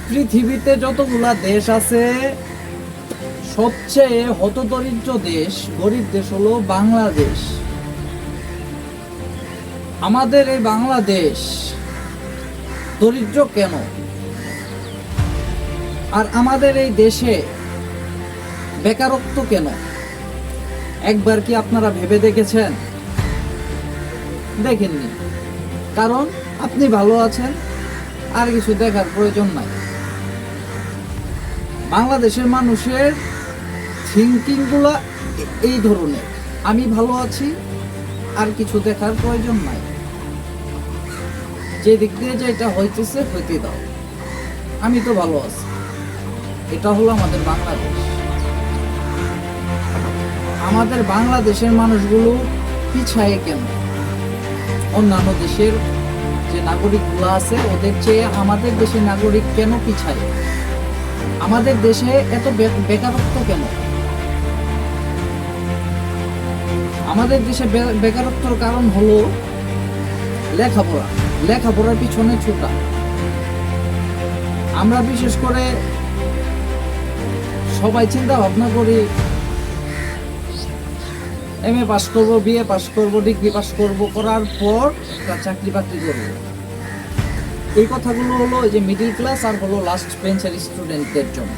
পৃথিবীতে যতগুলা দেশ আছে সবচেয়ে হতদরিদ্র দেশ, গরিব দেশ হলো বাংলাদেশ। আমাদের এই বাংলাদেশ দরিদ্র কেন? আর আমাদের এই দেশে বেকারত্ব কেন? একবার কি আপনারা ভেবে দেখেছেন? দেখেননি, কারণ আপনি ভালো আছেন, আর কিছু দেখার প্রয়োজন নাই। বাংলাদেশের মানুষের থিঙ্কিং গুলা এই ধরনের, আমি ভালো আছি, আর কিছু দেখার প্রয়োজন নাই, যে দিক দিয়ে যেটা হইতেছে হইতে দাও, আমি তো ভালো আছি। এটা হলো আমাদের বাংলাদেশ। আমাদের বাংলাদেশের মানুষগুলো পিছায় কেন? অন্যান্য দেশের যে নাগরিকগুলো আছে ওদের চেয়ে আমাদের দেশের নাগরিক কেন পিছায়? আমাদের দেশে এত বেকারত্ব কেন? আমাদের দেশে বেকারত্বর কারণ হলো লেখাপড়া, লেখাপড়ার পিছনে ছোটা। আমরা বিশেষ করে সবাই চিন্তা ভাবনা করি এমএ পাস করব, বিএ পাস করব, ডিগ্রি পাস করব, করার পর একটা চাকরি বাকরি করব। এই কথাগুলো হলো যে মিডিল ক্লাস আর হলো লাস্ট বেঞ্চের স্টুডেন্টদের জন্য।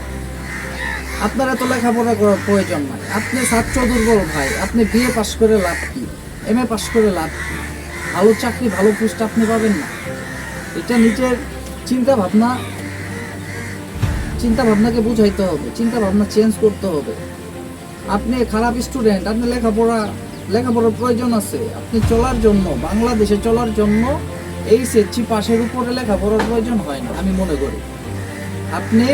আপনারা তো লেখাপড়া করার প্রয়োজন নাই, আপনি ছাত্র দুর্বল ভাই, আপনি বিএ পাস করে লাভ কি, এমএ পাস করে লাভ কি? ভালো চাকরি, ভালো পোস্ট আপনি পাবেন না। এটা নিজের চিন্তা ভাবনাকে বুঝাইতে হবে, চিন্তা ভাবনা চেঞ্জ করতে হবে। আপনি খারাপ স্টুডেন্ট, আপনি লেখাপড়ার প্রয়োজন আছে। আপনি চলার জন্য, বাংলাদেশে চলার জন্য এইচএসসি পাশের উপরে লেখাপড়ার প্রয়োজন হয় না, আমি মনে করি। আপনি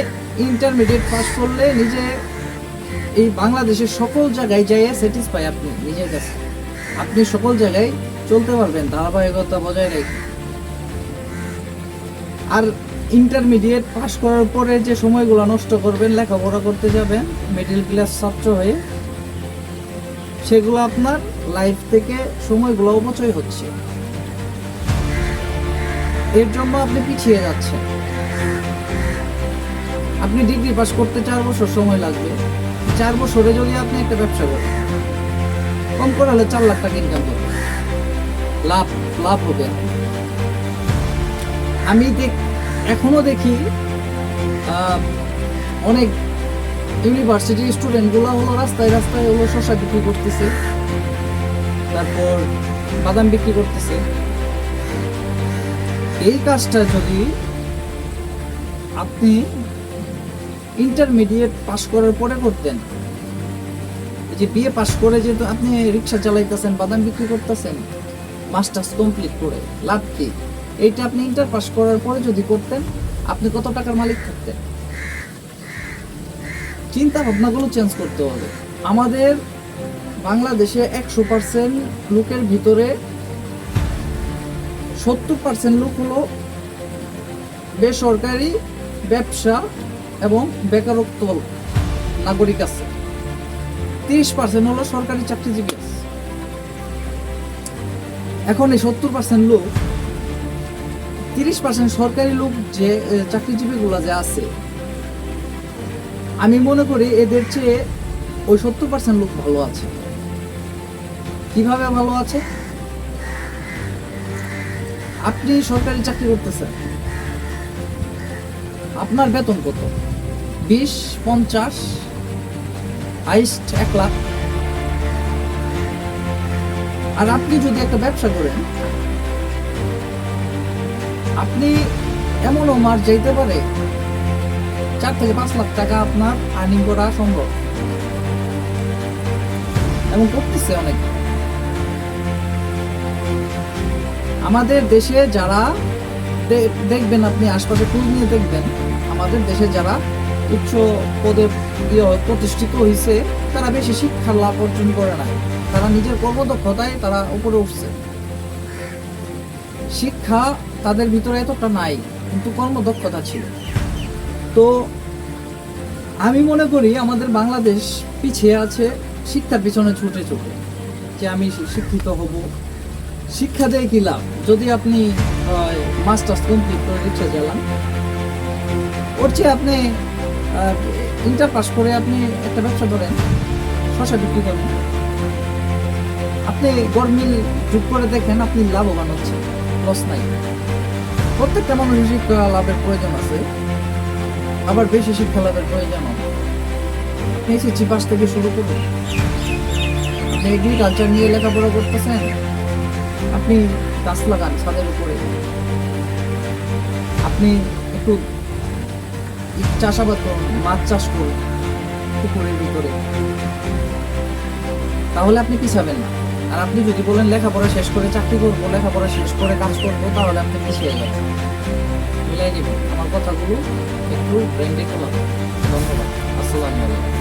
ইন্টারমিডিয়েট পাস করলে নিজে এই বাংলাদেশের সকল জায়গায় যাইয়ে স্যাটিসফাই আপনি নিজের কাছে, আপনি সকল জায়গায় চলতে পারবেন ধারাবাহিকতা বজায় রেখে। আর ইন্টারমিডিয়েট পাস করার পরে যে সময়গুলো নষ্ট করবেন লেখাপড়া করতে যাবেন মিডল ক্লাস ছাত্র হয়ে, সেগুলো আপনার লাইফ থেকে সময়গুলো অপচয় হচ্ছে। এর জন্য আপনি পিছিয়ে যাচ্ছেন। আপনি ডিগ্রি পাস করতে 4 বছর সময় লাগবে। 4 বছরে যদি আপনি একটা ব্যবসা করেন, কম করে হলে 4 লাখ টাকা ইনকাম করবেন, লাভ হবে। আমি এখনো দেখি অনেক ইউনিভার্সিটির স্টুডেন্টগুলো হলো রাস্তায় হলো শসা বিক্রি করতেছে, তারপর বাদাম বিক্রি করতেছে। এই কাজটা যদি আপনি ইন্টারমিডিয়েট পাস করার পরে করতেন, যে বিএ পাস করে যেহেতু আপনি রিক্সা চালাইতেছেন, বাদাম বিক্রি করতেছেন, মাস্টার্স কমপ্লিট করে লাভ কি? এইটা আপনি ইন্টার পাস করার পরে যদি করতেন, আপনি কত টাকার মালিক থাকতেন? চিন্তা ভাবনাগুলো চেঞ্জ করতে হবে। আমাদের বাংলাদেশে 100% লোকের ভিতরে 70% লোক হলো বেসরকারি ব্যবসা এবং বেকারত্ব নাগরিক আছে, 30% হলো সরকারি চাকরিজীবী আছে। এখন এই 70% লোক, 30% সরকারি লোক যে চাকরিজীবীগুলো যে আছে, আমি মনে করি এদের চেয়ে ওই 70% লোক ভালো আছে। কিভাবে ভালো আছে? আপনি সরকারি চাকরি করতেছেন, আপনার বেতন কত? 20, 50, হাইস্ট 1 লাখ। আর আপনি যদি একটা ব্যবসা করেন, আপনি এমনও মাস যাইতে পারে 4 থেকে 5 লাখ টাকা আপনার আর্নিং করা সম্ভব, এবং করতেছে অনেক। আমাদের দেশে যারা দেখবেন, আপনি আশপাশে খোঁজ নিয়ে দেখবেন, আমাদের দেশে যারা উচ্চ পদে প্রতিষ্ঠিত হয়েছে, তারা বেশি শিক্ষার লাভ অর্জন করে না, তারা নিজের কর্মদক্ষতায় তারা উপরে উঠছে। শিক্ষা তাদের ভিতরে এতটা নাই, কিন্তু কর্মদক্ষতা ছিল। তো আমি মনে করি আমাদের বাংলাদেশ পিছিয়ে আছে শিক্ষার পিছনে ছুটে যে আমি শিক্ষিত হব। শিক্ষা দিয়ে কি লাভ? যদি আপনি মাস্টার্স কমপ্লিট করে রিক্সা চালান, ওর চেয়ে আপনি ইন্টার পাস করে আপনি একটা ব্যবসা করেন, শশা বিক্রি করেন। আপনি গরমিল যোগ করে দেখেন, আপনি লাভবান হচ্ছেন, লস নাই। প্রত্যেকটা মানুষের শিক্ষা লাভের প্রয়োজন আছে, আবার বেশি শিক্ষা লাভের প্রয়োজন হবে। আপনি এসএসসি পাস থেকে শুরু করুন। আপনি এগ্রিকালচার নিয়ে লেখাপড়া করতেছেন, আপনি গাছ লাগান ছাদের উপরে, আপনি একটু চাষাবাদ করুন, মাছ চাষ করুন পুকুরের ভিতরে, তাহলে আপনি পিছাবেন না। আর আপনি যদি বলেন লেখাপড়া শেষ করে চাকরি করবো, লেখাপড়া শেষ করে কাজ করবো, তাহলে আপনি পিছিয়ে যাবেন। মিলাই নেবেন আমার কথাগুলো, একটু ব্রেন রেখে। ধন্যবাদ। আসসালামু আলাইকুম।